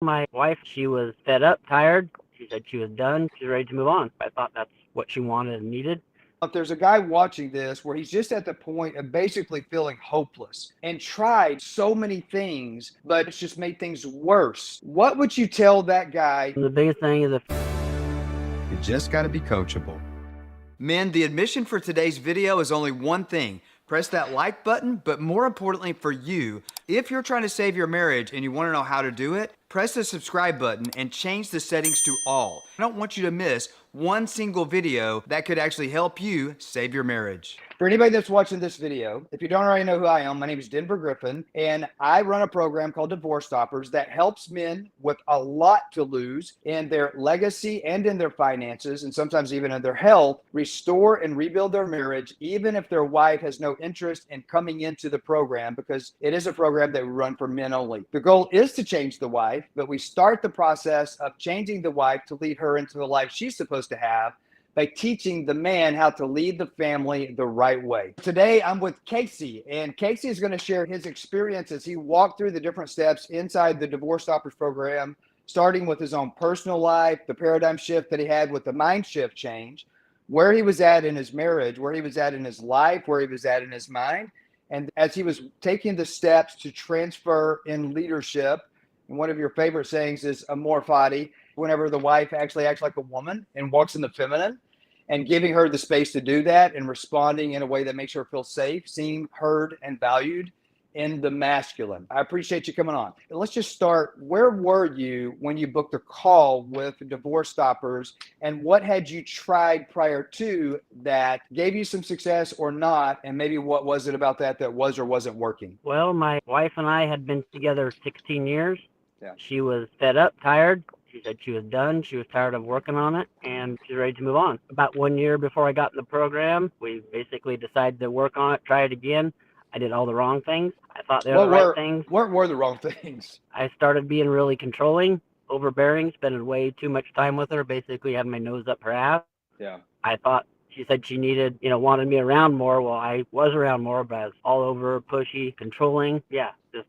My wife, she was fed up, tired. She said she was done. She was ready to move on. I thought that's what she wanted and needed. If there's a guy watching this where he's just at the point of basically feeling hopeless and tried so many things, but it's just made things worse, what would you tell that guy? And the biggest thing is if You just got to be coachable. Men, the admission for today's video is only one thing. Press that like button, but more importantly for you, if you're trying to save your marriage and you want to know how to do it, press the subscribe button and change the settings to all. I don't want you to miss one single video that could actually help you save your marriage. For anybody that's watching this video, if you don't already know who I am, my name is Denver Griffin, and I run a program called DivorceStoppers that helps men with a lot to lose in their legacy and in their finances, and sometimes even in their health, restore and rebuild their marriage, even if their wife has no interest in coming into the program, because it is a program that we run for men only. The goal is to change the wife, but we start the process of changing the wife to lead her into the life she's supposed to have by teaching the man how to lead the family the right way. Today, I'm with Casey, and Casey is going to share his experience as he walked through the different steps inside the DivorceStoppers program, starting with his own personal life, the paradigm shift that he had with the mind shift change, where he was at in his marriage, where he was at in his life, where he was at in his mind, and as he was taking the steps to transfer in leadership. And one of your favorite sayings is amor fati, whenever the wife actually acts like a woman and walks in the feminine, and giving her the space to do that and responding in a way that makes her feel safe, seen, heard, and valued in the masculine. I appreciate you coming on. Let's just start. Where were you when you booked a call with DivorceStoppers, and what had you tried prior to that gave you some success or not, and maybe what was it about that was or wasn't working? well, my wife and I had been together 16 years. Yeah. She was fed up, tired. She said she was done. She was tired of working on it, and she was ready to move on. About 1 year before I got in the program, we basically decided to work on it, try it again. I did all the wrong things. I thought they were the right things. What were the wrong things? I started being really controlling, overbearing, spending way too much time with her, basically having my nose up her ass. Yeah. I thought she said she needed, wanted me around more. Well, I was around more, but I was all over, pushy, controlling. Yeah, just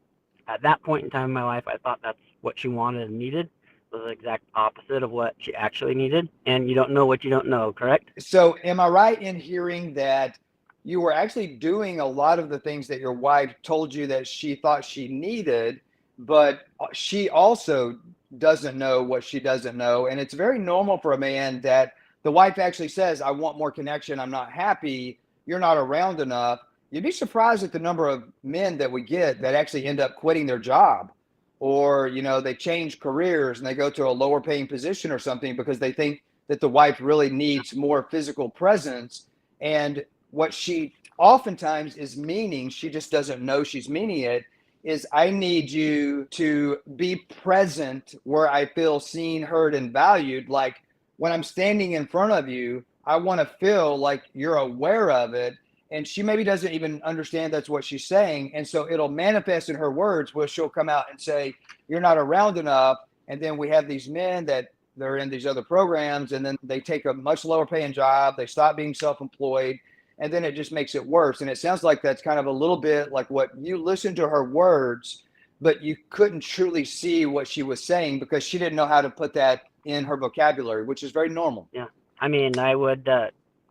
at that point in time in my life, I thought that's what she wanted and needed. It was the exact opposite of what she actually needed. And you don't know what you don't know, correct? So am I right in hearing that you were actually doing a lot of the things that your wife told you that she thought she needed, but she also doesn't know what she doesn't know? And it's very normal for a man that the wife actually says, I want more connection, I'm not happy, you're not around enough. You'd be surprised at the number of men that we get that actually end up quitting their job, or they change careers and they go to a lower paying position or something because they think that the wife really needs more physical presence. And what she oftentimes is meaning, she just doesn't know she's meaning it, is I need you to be present where I feel seen, heard, and valued. Like when I'm standing in front of you, I want to feel like you're aware of it. And she maybe doesn't even understand that's what she's saying. And so it'll manifest in her words where she'll come out and say, you're not around enough. And then we have these men that they're in these other programs, and then they take a much lower paying job. They stop being self-employed, and then it just makes it worse. And it sounds like that's kind of a little bit like what you listened to her words, but you couldn't truly see what she was saying because she didn't know how to put that in her vocabulary, which is very normal. Yeah. I mean, I would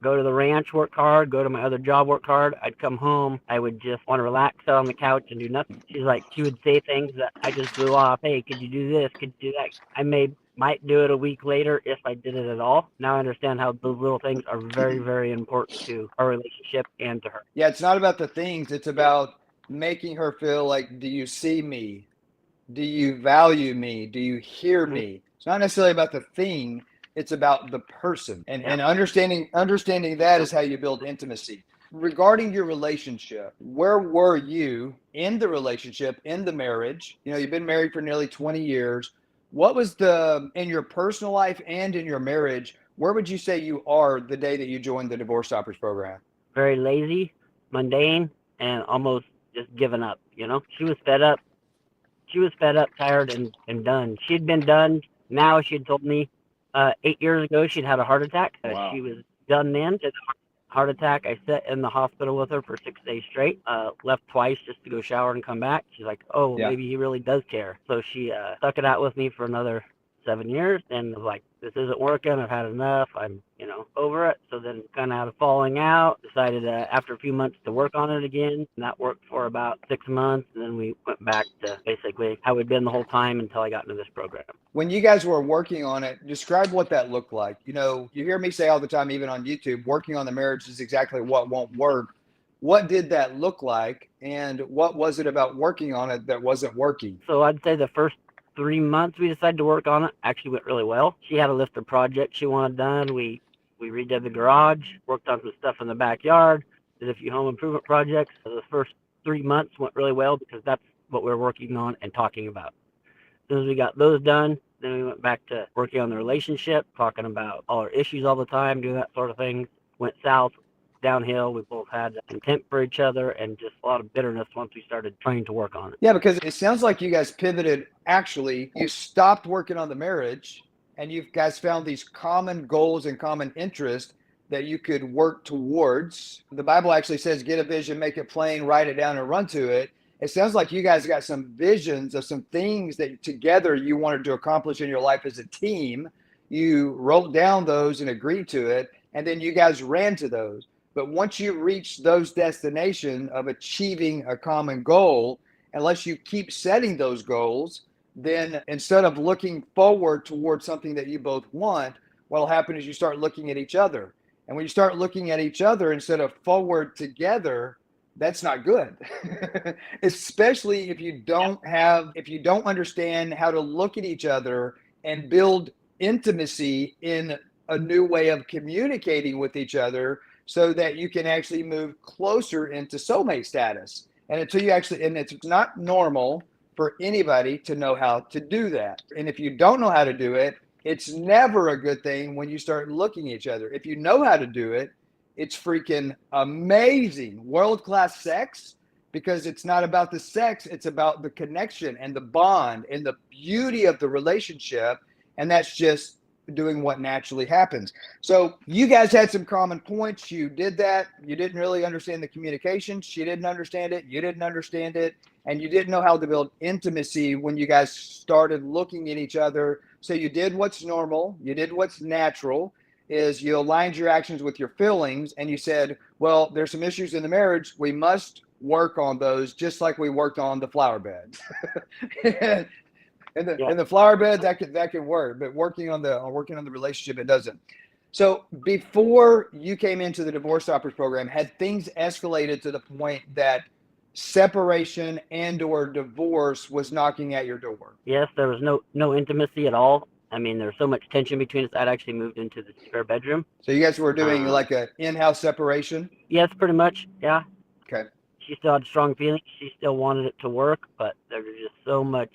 go to the ranch, work hard, go to my other job, work hard. I'd come home. I would just want to relax, sit on the couch and do nothing. She would say things that I just blew off. Hey, could you do this? Could you do that? I might do it a week later if I did it at all. Now I understand how those little things are very, very important to our relationship and to her. Yeah, it's not about the things. It's about making her feel like, do you see me? Do you value me? Do you hear me? It's not necessarily about the thing. It's about the person. And understanding that is how you build intimacy. Regarding your relationship, where were you in the relationship, in the marriage? You've been married for nearly 20 years. What was in your personal life and in your marriage, where would you say you are the day that you joined the DivorceStoppers program? Very lazy, mundane, and almost just given up. She was fed up. She was fed up, tired, and done. She'd been done. Now she had told me 8 years ago she'd had a heart attack. Wow. She was done then. heart attack. I sat in the hospital with her for 6 days straight. Left twice just to go shower and come back. She's like, oh, well, Yeah. maybe he really does care. So she stuck it out with me for another 7 years, and was like, this isn't working. I've had enough. I'm, over it. So then kind of had a falling out. Decided after a few months to work on it again. And that worked for about 6 months. And then we went back to basically how we'd been the whole time until I got into this program. When you guys were working on it, describe what that looked like. You hear me say all the time, even on YouTube, working on the marriage is exactly what won't work. What did that look like? And what was it about working on it that wasn't working? So I'd say the first 3 months we decided to work on it actually went really well. She had a list of projects she wanted done. We redid the garage, worked on some stuff in the backyard, did a few home improvement projects. So the first 3 months went really well because that's what we were working on and talking about. As soon as we got those done, then we went back to working on the relationship, talking about all our issues all the time, doing that sort of thing. Went south, downhill. We both had contempt for each other and just a lot of bitterness once we started trying to work on it. Yeah, because it sounds like you guys pivoted. Actually, you stopped working on the marriage and you guys found these common goals and common interests that you could work towards. The Bible actually says, get a vision, make it plain, write it down, and run to it. It sounds like you guys got some visions of some things that together you wanted to accomplish in your life as a team. You wrote down those and agreed to it, and then you guys ran to those. But once you reach those destinations of achieving a common goal, unless you keep setting those goals, then instead of looking forward towards something that you both want, what will happen is you start looking at each other. And when you start looking at each other instead of forward together, that's not good. Especially if you don't understand how to look at each other and build intimacy in a new way of communicating with each other so that you can actually move closer into soulmate status. And it's not normal for anybody to know how to do that. And if you don't know how to do it, it's never a good thing when you start looking at each other. If you know how to do it, it's freaking amazing. World-class sex, because it's not about the sex, it's about the connection and the bond and the beauty of the relationship. And that's just doing what naturally happens. So you guys had some common points. You did that. You didn't really understand the communication. She didn't understand it. You didn't understand it. And you didn't know how to build intimacy when you guys started looking at each other. So you did what's normal. You did what's natural, is you aligned your actions with your feelings. And you said, well, there's some issues in the marriage. We must work on those, just like we worked on the flower bed. In the flower bed, that can work, but working on the relationship, it doesn't. So before you came into the DivorceStoppers program, had things escalated to the point that separation and or divorce was knocking at your door? Yes, there was no intimacy at all. I mean, there was so much tension between us. I'd actually moved into the spare bedroom. So you guys were doing like an in-house separation? Yes, pretty much. Yeah. Okay. She still had strong feelings. She still wanted it to work, but there was just so much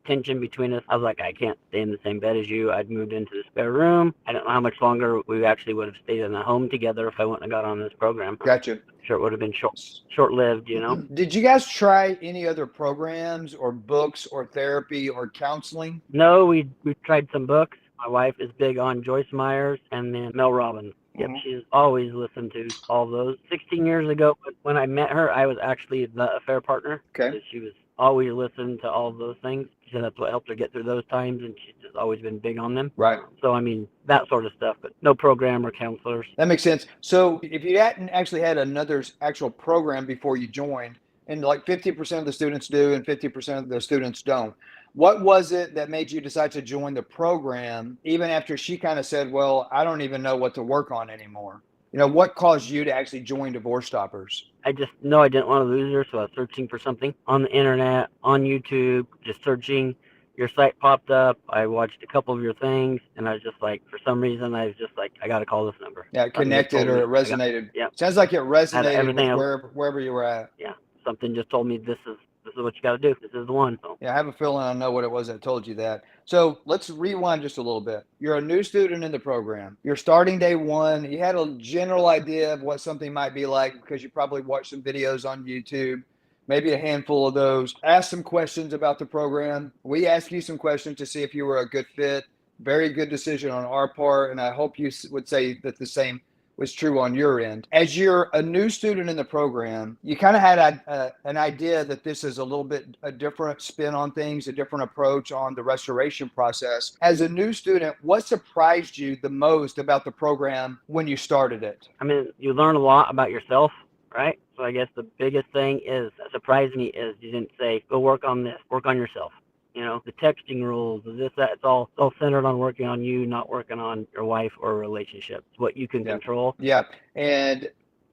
tension between us. I was like, I can't stay in the same bed as you. I'd moved into the spare room. I don't know how much longer we actually would have stayed in the home together if I wouldn't have got on this program. Gotcha. Sure, it would have been short-lived, Did you guys try any other programs or books or therapy or counseling? No, we've tried some books. My wife is big on Joyce Myers and then Mel Robbins. Yep, she's always listened to all those. 16 years ago, when I met her, I was actually the affair partner. Okay. So she was always listening to all of those things. She said that's what helped her get through those times, and she's just always been big on them. Right. So, I mean, that sort of stuff, but no program or counselors. That makes sense. So if you hadn't actually had another actual program before you joined, and like 50% of the students do and 50% of the students don't, what was it that made you decide to join the program, even after she kind of said, well, I don't even know what to work on anymore? What caused you to actually join DivorceStoppers? I just know I didn't want to lose her, so I was searching for something on the internet, on YouTube, just searching. Your site popped up. I watched a couple of your things, and I was just like, for some reason, I was just like, I got to call this number. Yeah, it connected or it resonated. Yeah. Sounds like it resonated with wherever you were at. Yeah, something just told me this is what you got to do. This is the one. So. Yeah, I have a feeling I know what it was that told you that. So let's rewind just a little bit. You're a new student in the program. You're starting day one. You had a general idea of what something might be like because you probably watched some videos on YouTube, maybe a handful of those. Ask some questions about the program. We asked you some questions to see if you were a good fit. Very good decision on our part, and I hope you would say that the same was true on your end. As you're a new student in the program, you kind of had an idea that this is a little bit a different spin on things, a different approach on the restoration process. As a new student, what surprised you the most about the program when you started it? I mean, you learn a lot about yourself, right? So I guess the biggest thing is that surprised me is you didn't say, go work on this, work on yourself. You know, the texting rules, this, that, it's all centered on working on you, not working on your wife or a relationship. It's what you can control. Yeah. And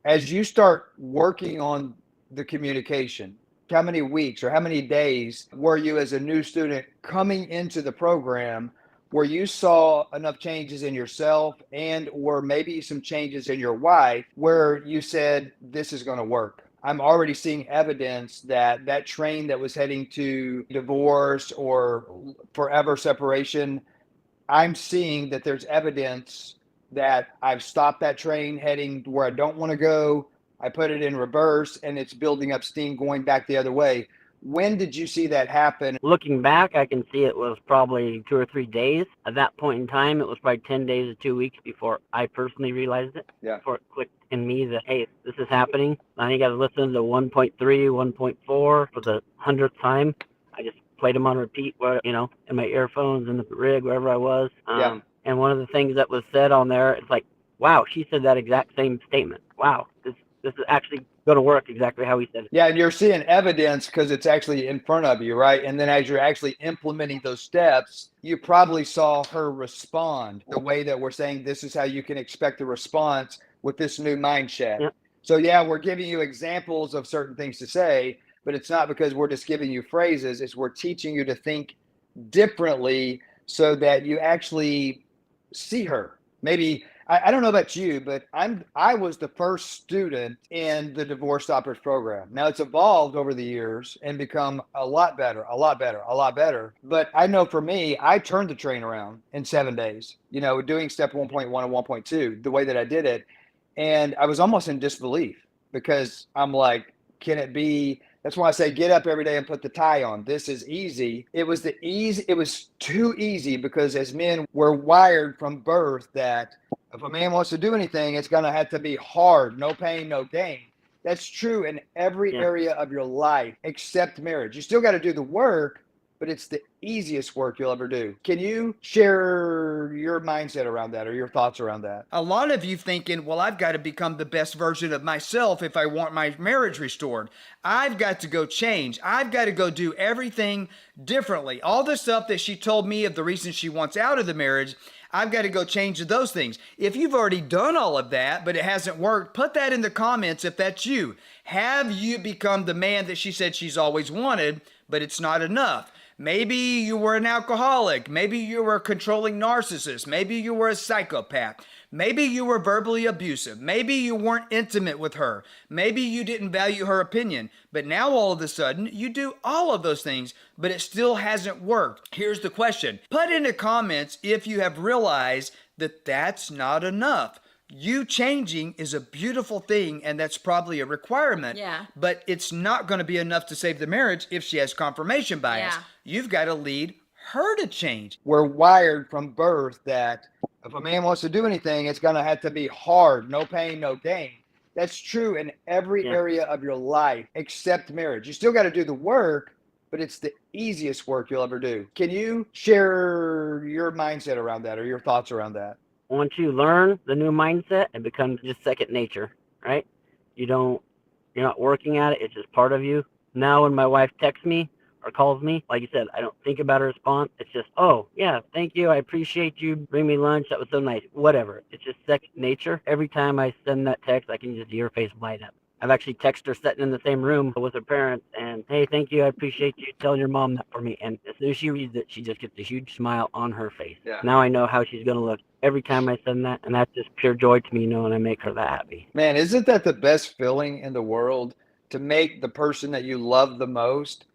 as you start working on the communication, how many weeks or how many days were you as a new student coming into the program where you saw enough changes in yourself and or maybe some changes in your wife where you said, this is going to work? I'm already seeing evidence that that train that was heading to divorce or forever separation, I'm seeing that there's evidence that I've stopped that train heading where I don't want to go. I put it in reverse and it's building up steam going back the other way. When did you see that happen? Looking back, I can see it was probably 2 or 3 days. At that point in time, it was probably 10 days to 2 weeks before I personally realized it. Yeah. Before it clicked in me that, hey, this is happening. Now you got to listen to 1.3, 1.4 for the 100th time. I just played them on repeat, in my earphones, in the rig, wherever I was. And one of the things that was said on there, it's like, wow, she said that exact same statement. Wow, this is actually going to work exactly how he said it. Yeah, and you're seeing evidence because it's actually in front of you, right? And then as you're actually implementing those steps, you probably saw her respond the way that we're saying this is how you can expect a response with this new mindset. Yep. So yeah, we're giving you examples of certain things to say, but it's not because we're just giving you phrases, it's we're teaching you to think differently so that you actually see her. Maybe I don't know about you, but I was the first student in the DivorceStoppers program. Now it's evolved over the years and become a lot better. But I know for me, I turned the train around in 7 days, doing step 1.1 and 1.2, the way that I did it. And I was almost in disbelief because I'm like, can it be? That's why I say get up every day and put the tie on. This is easy. It was too easy because as men, we're wired from birth that if a man wants to do anything, it's going to have to be hard, no pain, no gain. That's true in every area of your life except marriage. You still got to do the work, but it's the easiest work you'll ever do. Can you share your mindset around that or your thoughts around that? A lot of you thinking, well, I've got to become the best version of myself if I want my marriage restored. I've got to go change. I've got to go do everything differently. All the stuff that she told me of the reasons she wants out of the marriage, I've got to go change those things. If you've already done all of that, but it hasn't worked, put that in the comments if that's you. Have you become the man that she said she's always wanted, but it's not enough? Maybe you were an alcoholic. Maybe you were a controlling narcissist. Maybe you were a psychopath. Maybe you were verbally abusive. Maybe you weren't intimate with her. Maybe you didn't value her opinion. But now all of a sudden, you do all of those things, but it still hasn't worked. Here's the question. Put in the comments if you have realized that that's not enough. You changing is a beautiful thing, and that's probably a requirement. Yeah. But it's not going to be enough to save the marriage if she has confirmation bias. Yeah. You've got to lead her to change. We're wired from birth that if a man wants to do anything, it's going to have to be hard, no pain, no gain. That's true in every area of your life except marriage. You still got to do the work, but it's the easiest work you'll ever do. Can you share your mindset around that or your thoughts around that? Once you learn the new mindset, it becomes just second nature, right? You're not working at it. It's just part of you. Now when my wife texts me or calls me, like you said, I don't think about a response. It's just, oh, yeah, thank you. I appreciate you. Bring me lunch. That was so nice. Whatever. It's just second nature. Every time I send that text, I can just see her face light up. I've actually texted her sitting in the same room with her parents and, hey, thank you. I appreciate you telling your mom that for me. And as soon as she reads it, she just gets a huge smile on her face. Yeah. Now I know how she's going to look every time I send that. And that's just pure joy to me knowing I make her that happy. Man, isn't that the best feeling in the world to make the person that you love the most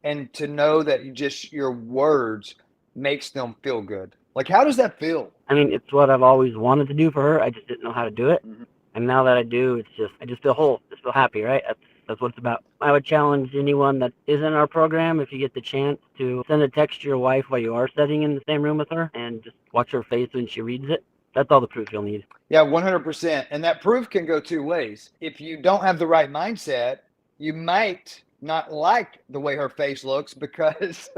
and to know that just your words makes them feel good? Like, how does that feel? I mean, it's what I've always wanted to do for her. I just didn't know how to do it. Mm-hmm. And now that I do, I just feel whole, just feel happy, right? That's what it's about. I would challenge anyone that is in our program, if you get the chance, to send a text to your wife while you are sitting in the same room with her and just watch her face when she reads it. That's all the proof you'll need. Yeah, 100%. And that proof can go two ways. If you don't have the right mindset, you might not like the way her face looks because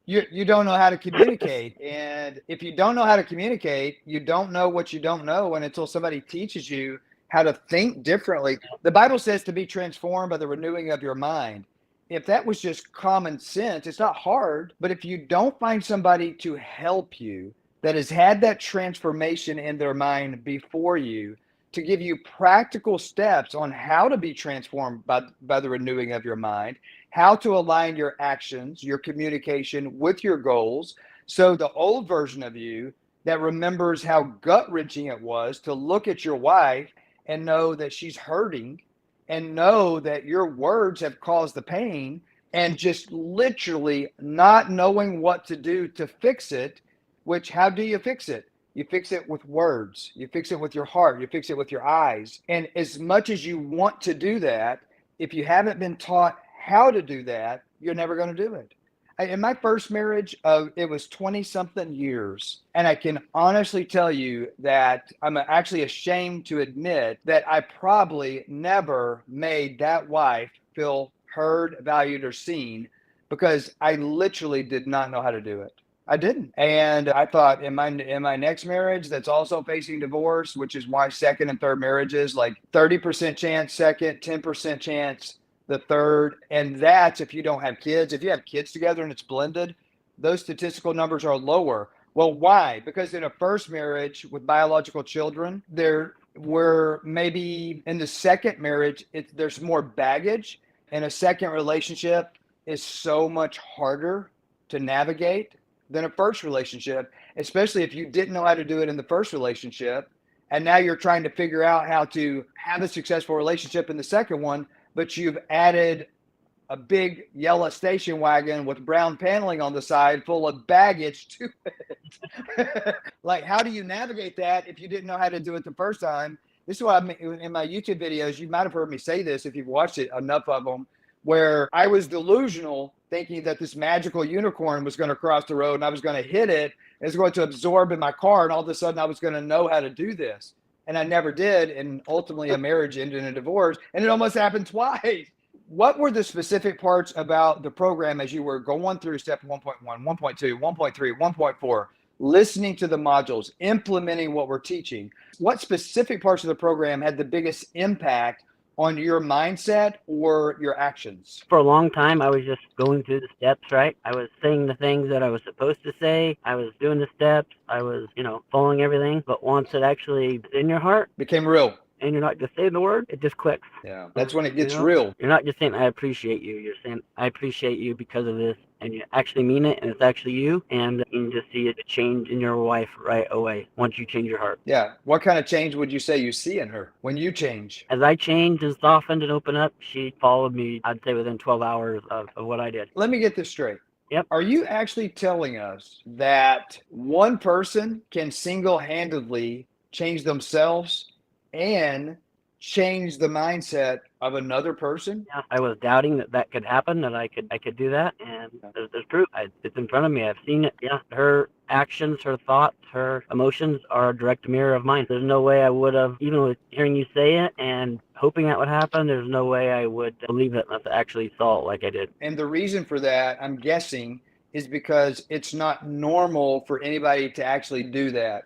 you don't know how to communicate. And if you don't know how to communicate, you don't know what you don't know. And until somebody teaches you how to think differently, the Bible says to be transformed by the renewing of your mind. If that was just common sense, it's not hard. But if you don't find somebody to help you that has had that transformation in their mind before you, to give you practical steps on how to be transformed by the renewing of your mind, how to align your actions, your communication with your goals. So the old version of you that remembers how gut-wrenching it was to look at your wife and know that she's hurting and know that your words have caused the pain, and just literally not knowing what to do to fix it, which how do you fix it? You fix it with words. You fix it with your heart. You fix it with your eyes. And as much as you want to do that, if you haven't been taught how to do that, you're never going to do it. In my first marriage, it was 20-something years. And I can honestly tell you that I'm actually ashamed to admit that I probably never made that wife feel heard, valued, or seen, because I literally did not know how to do it. I didn't. And I thought in my next marriage that's also facing divorce, which is why second and third marriages, like 30% chance second, 10% chance the third. And that's if you don't have kids. If you have kids together and it's blended, those statistical numbers are lower. Well, why? Because in a first marriage with biological children, there were maybe in the second marriage, there's more baggage. And a second relationship is so much harder to navigate than a first relationship, especially if you didn't know how to do it in the first relationship. And now you're trying to figure out how to have a successful relationship in the second one, but you've added a big yellow station wagon with brown paneling on the side full of baggage to it. Like, how do you navigate that if you didn't know how to do it the first time? This is why in my YouTube videos, you might have heard me say this if you've watched it, enough of them, where I was delusional thinking that this magical unicorn was going to cross the road and I was going to hit it. It was going to absorb in my car. And all of a sudden I was going to know how to do this. And I never did. And ultimately a marriage ended in a divorce. And it almost happened twice. What were the specific parts about the program as you were going through step 1.1, 1.2, 1.3, 1.4, listening to the modules, implementing what we're teaching? What specific parts of the program had the biggest impact on your mindset or your actions? For a long time, I was just going through the steps, right? I was saying the things that I was supposed to say. I was doing the steps. I was, following everything. But once it actually is in your heart, Became real. and you're not just saying the word, it just clicks. Yeah, that's when it gets real. You're not just saying, I appreciate you. You're saying, I appreciate you because of this. And you actually mean it, and it's actually you. And you can just see a change in your wife right away once you change your heart. Yeah. What kind of change would you say you see in her when you change? As I changed and softened and opened up, she followed me, I'd say, within 12 hours of what I did. Let me get this straight. Yep. Are you actually telling us that one person can single-handedly change themselves and change the mindset of another person? Yeah, I was doubting that could happen, that I could do that, and there's proof. It's in front of me. I've seen it. Yeah, her actions, her thoughts, her emotions are a direct mirror of mine. There's no way I would have, even with hearing you say it and hoping that would happen, there's no way I would believe it unless I actually saw it like I did. And the reason for that, I'm guessing, is because it's not normal for anybody to actually do that.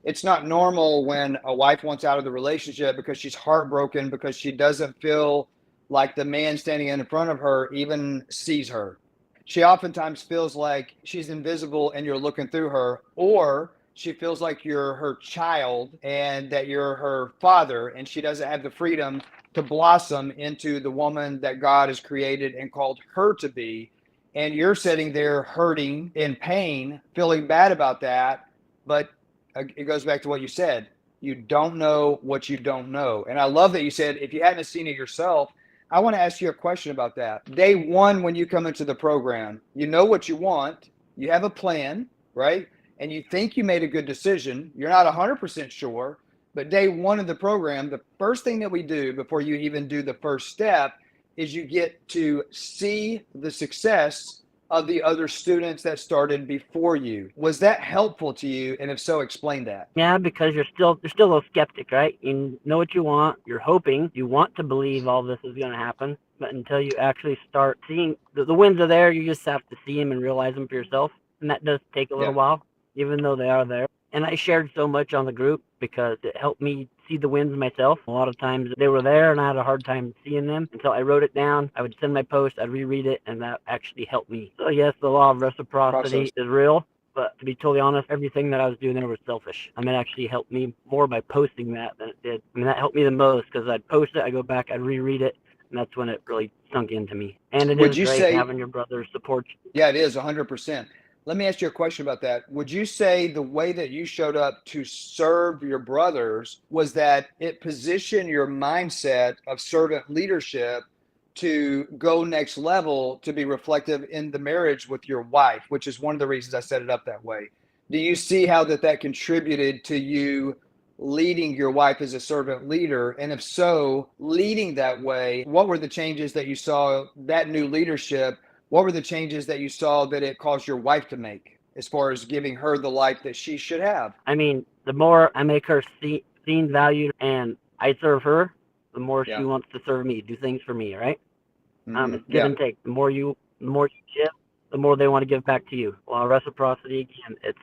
It's not normal when a wife wants out of the relationship because she's heartbroken, because she doesn't feel like the man standing in front of her even sees her. She oftentimes feels like she's invisible and you're looking through her, or she feels like you're her child and that you're her father, and she doesn't have the freedom to blossom into the woman that God has created and called her to be. And you're sitting there hurting, in pain, feeling bad about that. But it goes back to what you said. You don't know what you don't know. And I love that you said, if you hadn't seen it yourself, I want to ask you a question about that. Day one, when you come into the program, you know what you want. You have a plan, right? And you think you made a good decision. You're not 100% sure. But day one of the program, the first thing that we do before you even do the first step is you get to see the success of the other students that started before you. Was that helpful to you? And if so, explain that. Yeah, because you're still a skeptic, right? You know what you want. You're hoping. You want to believe all this is going to happen. But until you actually start seeing the wins are there, you just have to see them and realize them for yourself. And that does take a little Yeah. while, even though they are there. And I shared so much on the group because it helped me see the wins myself. A lot of times they were there and I had a hard time seeing them until I wrote it down. I would send my post, I'd reread it, and that actually helped me. So yes, the law of reciprocity is real. But to be totally honest, everything that I was doing there was selfish. I mean, it actually helped me more by posting that than it did. I mean, that helped me the most because I'd post it, I'd go back, I'd reread it, and that's when it really sunk into me. And it Would is you great say- having your brother support you. Yeah, it is 100%. Let me ask you a question about that. Would you say the way that you showed up to serve your brothers was that it positioned your mindset of servant leadership to go next level, to be reflective in the marriage with your wife, which is one of the reasons I set it up that way? Do you see how that contributed to you leading your wife as a servant leader? And if so, leading that way, what were the changes that you saw, that new leadership? What were the changes that you saw that it caused your wife to make as far as giving her the life that she should have? I mean, the more I make her seen, valued, and I serve her, the more she wants to serve me, do things for me, right? It's give and take. The more you give, the more they want to give back to you. Well, reciprocity, again, it's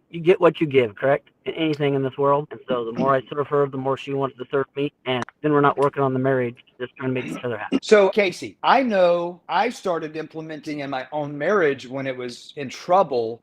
you get what you give, correct? In anything in this world. And so the more I serve her, the more she wants to serve me. And then we're not working on the marriage, just trying to make each other happy. So, Casey, I know I started implementing in my own marriage when it was in trouble.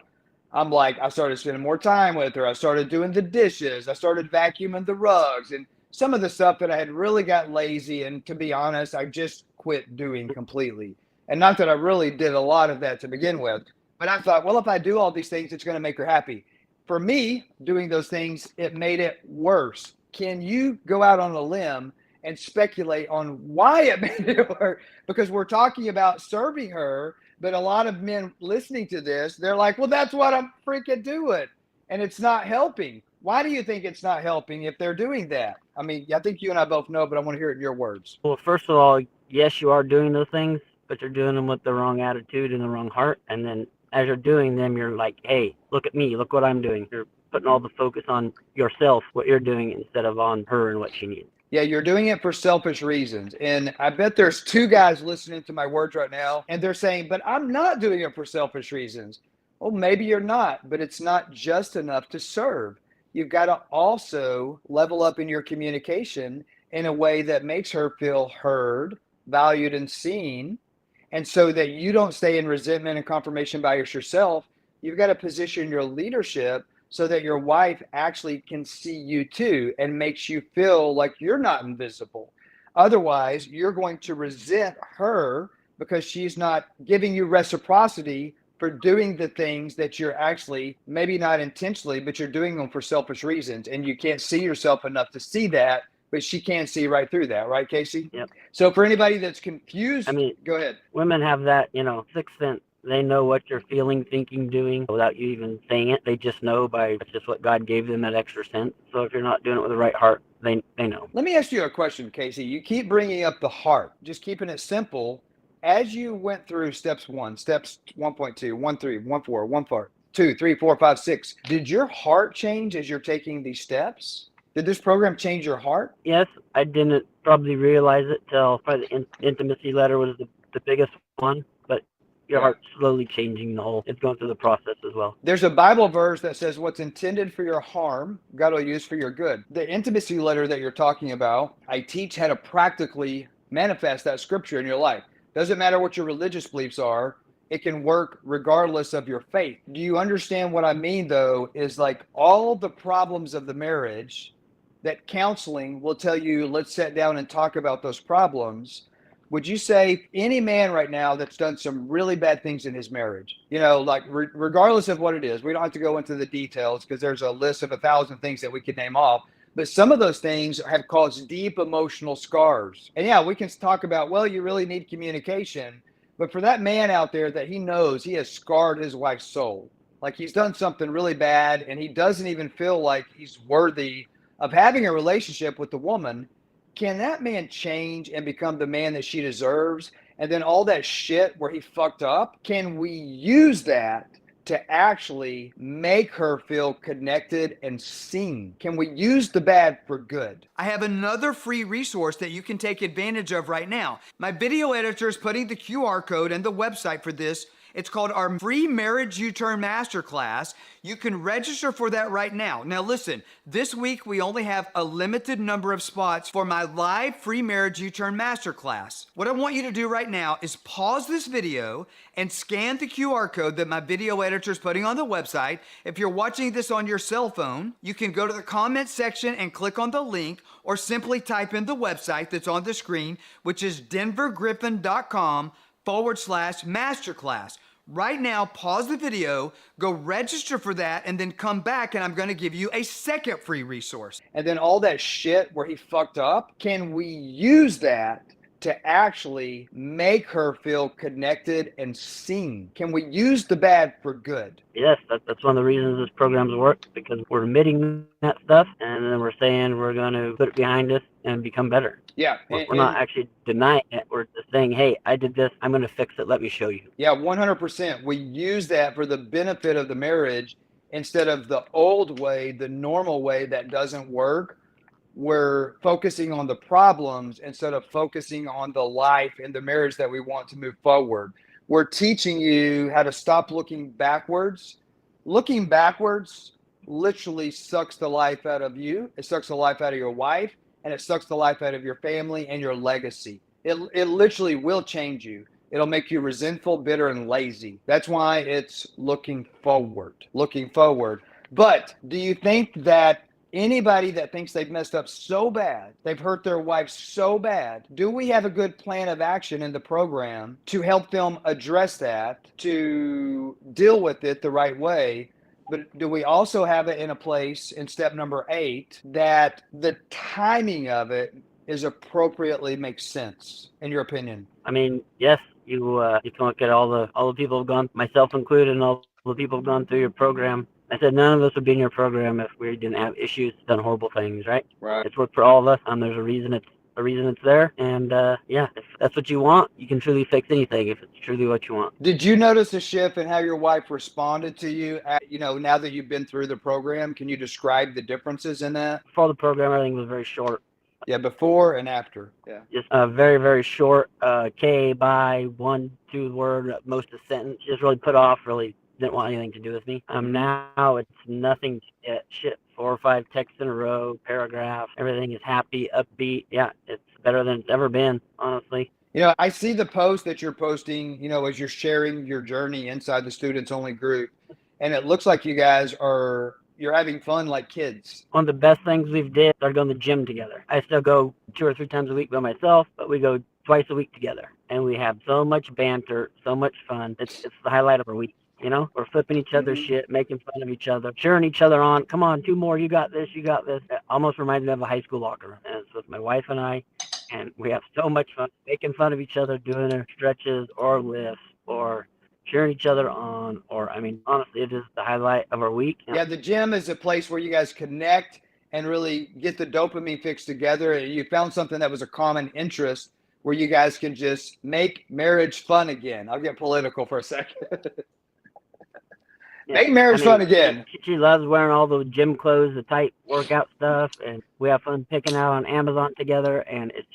I started spending more time with her. I started doing the dishes. I started vacuuming the rugs and some of the stuff that I had really got lazy. And to be honest, I just quit doing completely. And not that I really did a lot of that to begin with, but I thought, well, if I do all these things, it's going to make her happy. For me, doing those things, it made it worse. Can you go out on a limb and speculate on why it made it worse? Because we're talking about serving her, but a lot of men listening to this, they're like, well, that's what I'm freaking doing. And it's not helping. Why do you think it's not helping if they're doing that? I mean, I think you and I both know, but I want to hear it in your words. Well, first of all, yes, you are doing those things, but you're doing them with the wrong attitude and the wrong heart. And then as you're doing them, you're like, hey, look at me, look what I'm doing. You're putting all the focus on yourself, what you're doing, instead of on her and what she needs. Yeah, you're doing it for selfish reasons. And I bet there's two guys listening to my words right now, and they're saying, but I'm not doing it for selfish reasons. Well, maybe you're not, but it's not just enough to serve. You've got to also level up in your communication in a way that makes her feel heard, valued, and seen. And so that you don't stay in resentment and confirmation bias yourself, you've got to position your leadership so that your wife actually can see you too and makes you feel like you're not invisible. Otherwise, you're going to resent her because she's not giving you reciprocity for doing the things that you're actually, maybe not intentionally, but you're doing them for selfish reasons. And you can't see yourself enough to see that, but she can see right through that. Right, Casey? Yep. So for anybody that's confused, I mean, go ahead. Women have that, sixth sense. They know what you're feeling, thinking, doing without you even saying it. They just know by just what God gave them, that extra sense. So if you're not doing it with the right heart, they know. Let me ask you a question, Casey. You keep bringing up the heart, just keeping it simple. As you went through steps 1.2, 1.3, 1.4, 1.4, 2, 3, 4, 5, 6, did your heart change as you're taking these steps? Did this program change your heart? Yes, I didn't probably realize it till probably the intimacy letter was the biggest one, but your heart's slowly changing it's going through the process as well. There's a Bible verse that says what's intended for your harm, God will use for your good. The intimacy letter that you're talking about, I teach how to practically manifest that scripture in your life. Doesn't matter what your religious beliefs are, it can work regardless of your faith. Do you understand what I mean, though, is like all the problems of the marriage that counseling will tell you, let's sit down and talk about those problems. Would you say any man right now that's done some really bad things in his marriage, regardless of what it is, we don't have to go into the details because there's a list of 1,000 things that we could name off, but some of those things have caused deep emotional scars. And yeah, we can talk about, well, you really need communication, but for that man out there that he knows he has scarred his wife's soul, like he's done something really bad and he doesn't even feel like he's worthy of having a relationship with the woman, can that man change and become the man that she deserves? And then all that shit where he fucked up, can we use that to actually make her feel connected and seen? Can we use the bad for good? I have another free resource that you can take advantage of right now. My video editor is putting the QR code and the website for this. It's called our free Marriage U-Turn Masterclass. You can register for that right now. Now listen, this week we only have a limited number of spots for my live free Marriage U-Turn Masterclass. What I want you to do right now is pause this video and scan the QR code that my video editor is putting on the website. If you're watching this on your cell phone, you can go to the comments section and click on the link, or simply type in the website that's on the screen, which is denvergriffin.com/masterclass. Right now, pause the video, go register for that, and then come back, and I'm going to give you a second free resource. And then all that shit where he fucked up, can we use that to actually make her feel connected and seen? Can we use the bad for good? Yes, that's one of the reasons this program's work, because we're admitting that stuff, and then we're saying we're going to put it behind us and become better. Yeah. We're not actually denying it. We're just saying, hey, I did this. I'm going to fix it. Let me show you. Yeah, 100%. We use that for the benefit of the marriage instead of the old way, the normal way that doesn't work. We're focusing on the problems instead of focusing on the life and the marriage that we want to move forward. We're teaching you how to stop looking backwards. Looking backwards literally sucks the life out of you. It sucks the life out of your wife, and it sucks the life out of your family and your legacy. It literally will change you. It'll make you resentful, bitter, and lazy. That's why it's looking forward. But do you think that anybody that thinks they've messed up so bad, they've hurt their wife so bad, do we have a good plan of action in the program to help them address that, to deal with it the right way? But do we also have it in a place in step number 8 that the timing of it is appropriately makes sense, in your opinion? I mean, yes, you can look at all the people who've gone, myself included, and all the people who've gone through your program. I said none of us would be in your program if we didn't have issues, done horrible things, right? Right. It's worked for all of us, and there's a reason it's there. And yeah, if that's what you want, you can truly fix anything if it's truly what you want. Did you notice a shift in how your wife responded to you, now that you've been through the program? Can you describe the differences in that? Before the program, everything was very short. Yeah, before and after. Yeah. Just very, very short, K, bye, 1, 2 word, most of the sentence. Just really put off, really didn't want anything to do with me. Now it's nothing, shit, 4 or 5 texts in a row, paragraph, everything is happy, upbeat. Yeah, it's better than it's ever been, honestly. I see the post that you're posting, as you're sharing your journey inside the students only group, and it looks like you guys you're having fun like kids. One of the best things we've did is going to the gym together. I still go 2 or 3 times a week by myself, but we go twice a week together, and we have so much banter, so much fun. It's the highlight of our week. We're flipping each other's shit, making fun of each other, cheering each other on. Come on, 2 more. You got this. You got this. It almost reminds me of a high school locker room. And it's with my wife and I, and we have so much fun making fun of each other, doing our stretches or lifts or cheering each other on. Honestly, it is the highlight of our week. Yeah, the gym is a place where you guys connect and really get the dopamine fix together. You found something that was a common interest where you guys can just make marriage fun again. I'll get political for a second. Make marriage fun again. She loves wearing all the gym clothes, the tight workout stuff, and we have fun picking out on Amazon together, and it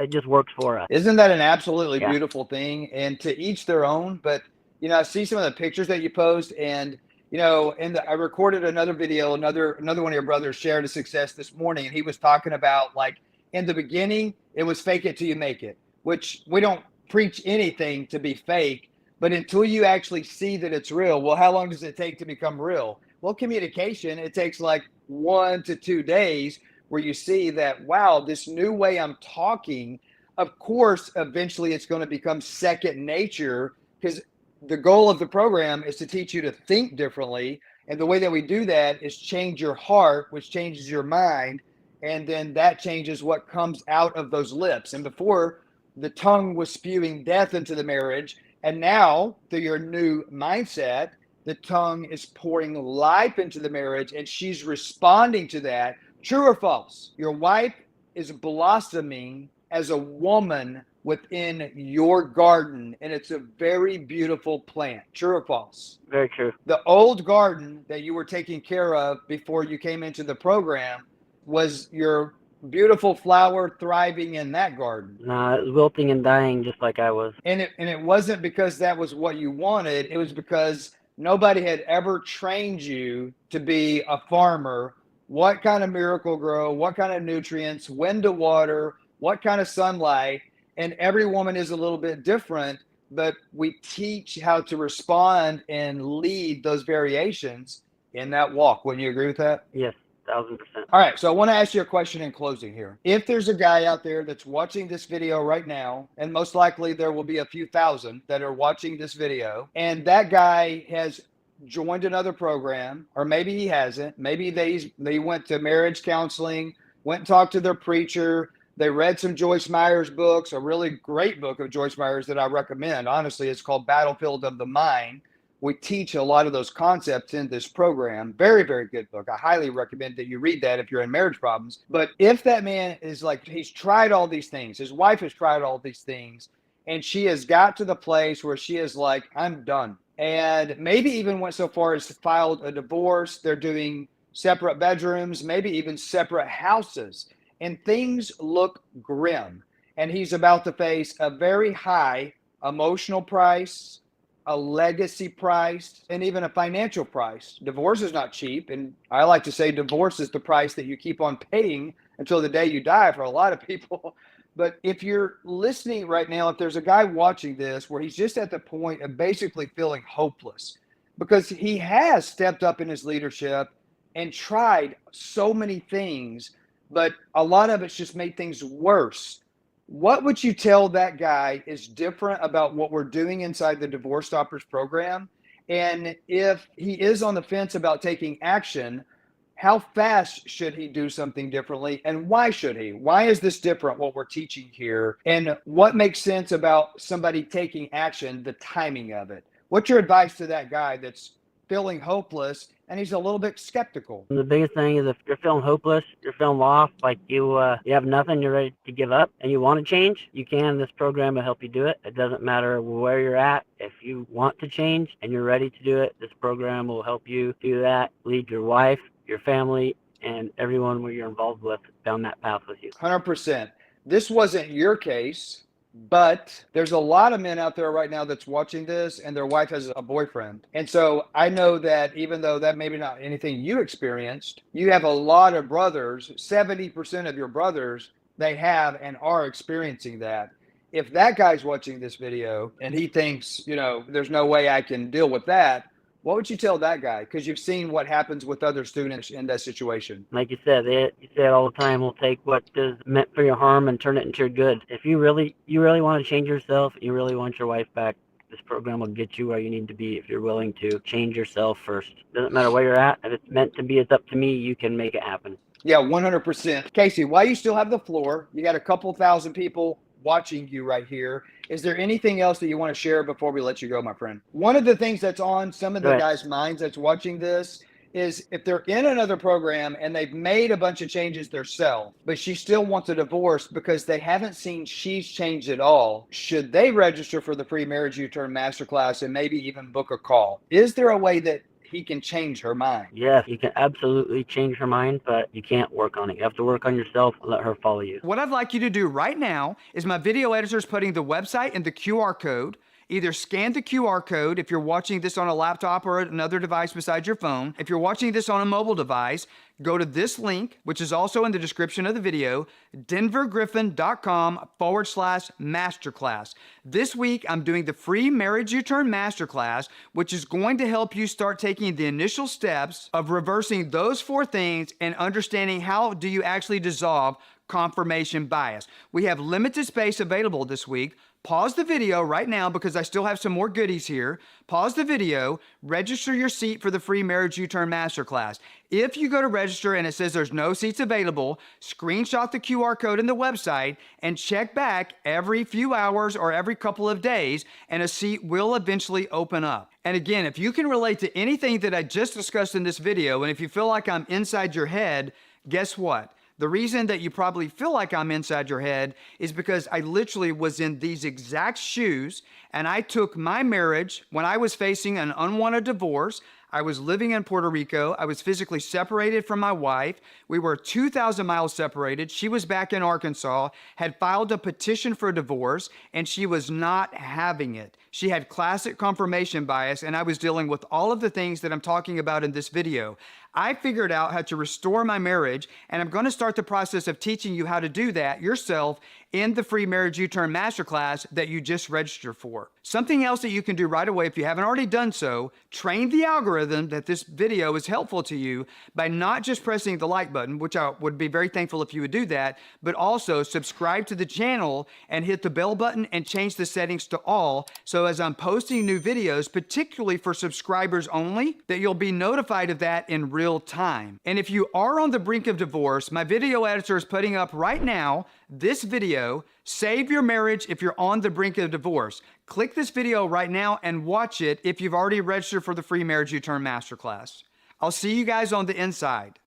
just works for us. Isn't that an absolutely beautiful thing? And to each their own. But I see some of the pictures that you post, and I recorded another video. Another one of your brothers shared a success this morning, and he was talking about, like, in the beginning, it was fake it till you make it, which we don't preach anything to be fake. But until you actually see that it's real, well, how long does it take to become real? Well, communication, it takes like 1 to 2 days where you see that, wow, this new way I'm talking, of course, eventually it's going to become second nature, because the goal of the program is to teach you to think differently. And the way that we do that is change your heart, which changes your mind. And then that changes what comes out of those lips. And before, the tongue was spewing death into the marriage. And now, through your new mindset, the tongue is pouring life into the marriage, and she's responding to that. True or false? Your wife is blossoming as a woman within your garden, and it's a very beautiful plant. True or false? Very true. The old garden that you were taking care of before you came into the program, was your beautiful flower thriving in that garden? No, it was wilting and dying just like I was. And it wasn't because that was what you wanted. It was because nobody had ever trained you to be a farmer. What kind of Miracle-Gro, what kind of nutrients, when to water, what kind of sunlight. And every woman is a little bit different, but we teach how to respond and lead those variations in that walk. Wouldn't you agree with that? Yes, 1,000%. All right, so I want to ask you a question in closing here. If there's a guy out there that's watching this video right now, and most likely there will be a few thousand that are watching this video, and that guy has joined another program, or maybe he hasn't, maybe they went to marriage counseling, went and talked to their preacher, they read some Joyce Meyer's books, a really great book of Joyce Meyer's that I recommend. Honestly, it's called Battlefield of the Mind. We teach a lot of those concepts in this program. Very, very good book. I highly recommend that you read that if you're in marriage problems. But if that man is like, he's tried all these things, his wife has tried all these things, and she has got to the place where she is like, I'm done. And maybe even went so far as to filed a divorce. They're doing separate bedrooms, maybe even separate houses. And things look grim. And he's about to face a very high emotional price, a legacy price, and even a financial price. Divorce is not cheap. And I like to say divorce is the price that you keep on paying until the day you die for a lot of people. But if you're listening right now, if there's a guy watching this where he's just at the point of basically feeling hopeless because he has stepped up in his leadership and tried so many things, but a lot of it's just made things worse. What would you tell that guy is different about what we're doing inside the DivorceStoppers program? And if he is on the fence about taking action, how fast should he do something differently? And why should he? Why is this different, what we're teaching here? And what makes sense about somebody taking action, the timing of it? What's your advice to that guy that's feeling hopeless and he's a little bit skeptical? The biggest thing is if you're feeling hopeless, you're feeling lost, like you have nothing, you're ready to give up, and you want to change, you can. This program will help you do it. It doesn't matter where you're at. If you want to change and you're ready to do it, this program will help you do that, lead your wife, your family, and everyone where you're involved with down that path with you. 100%. This wasn't your case, but there's a lot of men out there right now that's watching this and their wife has a boyfriend. And so I know that even though that maybe not anything you experienced, you have a lot of brothers, 70% of your brothers, they have and are experiencing that. If that guy's watching this video and he thinks, there's no way I can deal with that, what would you tell that guy? Because you've seen what happens with other students in that situation. Like you said, you say it all the time, we'll take what is meant for your harm and turn it into your good. If you really want to change yourself, you really want your wife back, this program will get you where you need to be if you're willing to change yourself first. Doesn't matter where you're at. If it's meant to be, it's up to me. You can make it happen. Yeah, 100%. Casey, while you still have the floor, you got a couple thousand people watching you right here. Is there anything else that you want to share before we let you go, my friend? One of the things that's on some of the guys' minds that's watching this is if they're in another program and they've made a bunch of changes themselves, but she still wants a divorce because they haven't seen she's changed at all, should they register for the free Marriage U-Turn Masterclass and maybe even book a call? Is there a way that he can change her mind? Yes, you can absolutely change her mind, but you can't work on it. You have to work on yourself and let her follow you. What I'd like you to do right now is my video editor is putting the website and the QR code. Either scan the QR code if you're watching this on a laptop or another device besides your phone. If you're watching this on a mobile device, go to this link, which is also in the description of the video, denvergriffin.com/masterclass. This week, I'm doing the free Marriage U-Turn Masterclass, which is going to help you start taking the initial steps of reversing those 4 things and understanding how do you actually dissolve confirmation bias. We have limited space available this week. Pause the video right now because I still have some more goodies here. Pause the video, register your seat for the free Marriage U-Turn Masterclass. If you go to register and it says there's no seats available, screenshot the QR code in the website and check back every few hours or every couple of days and a seat will eventually open up. And again, if you can relate to anything that I just discussed in this video and if you feel like I'm inside your head, guess what? The reason that you probably feel like I'm inside your head is because I literally was in these exact shoes, and I took my marriage when I was facing an unwanted divorce. I was living in Puerto Rico. I was physically separated from my wife. We were 2,000 miles separated. She was back in Arkansas, had filed a petition for divorce, and she was not having it. She had classic confirmation bias, and I was dealing with all of the things that I'm talking about in this video. I figured out how to restore my marriage, and I'm going to start the process of teaching you how to do that yourself in the free Marriage U-Turn Masterclass that you just registered for. Something else that you can do right away if you haven't already done so, train the algorithm that this video is helpful to you by not just pressing the like button, which I would be very thankful if you would do that, but also subscribe to the channel and hit the bell button and change the settings to all, so as I'm posting new videos, particularly for subscribers only, that you'll be notified of that in real time. And if you are on the brink of divorce, my video editor is putting up right now this video, Save Your Marriage If You're on the Brink of Divorce. Click this video right now and watch it if you've already registered for the free Marriage U-Turn Masterclass. I'll see you guys on the inside.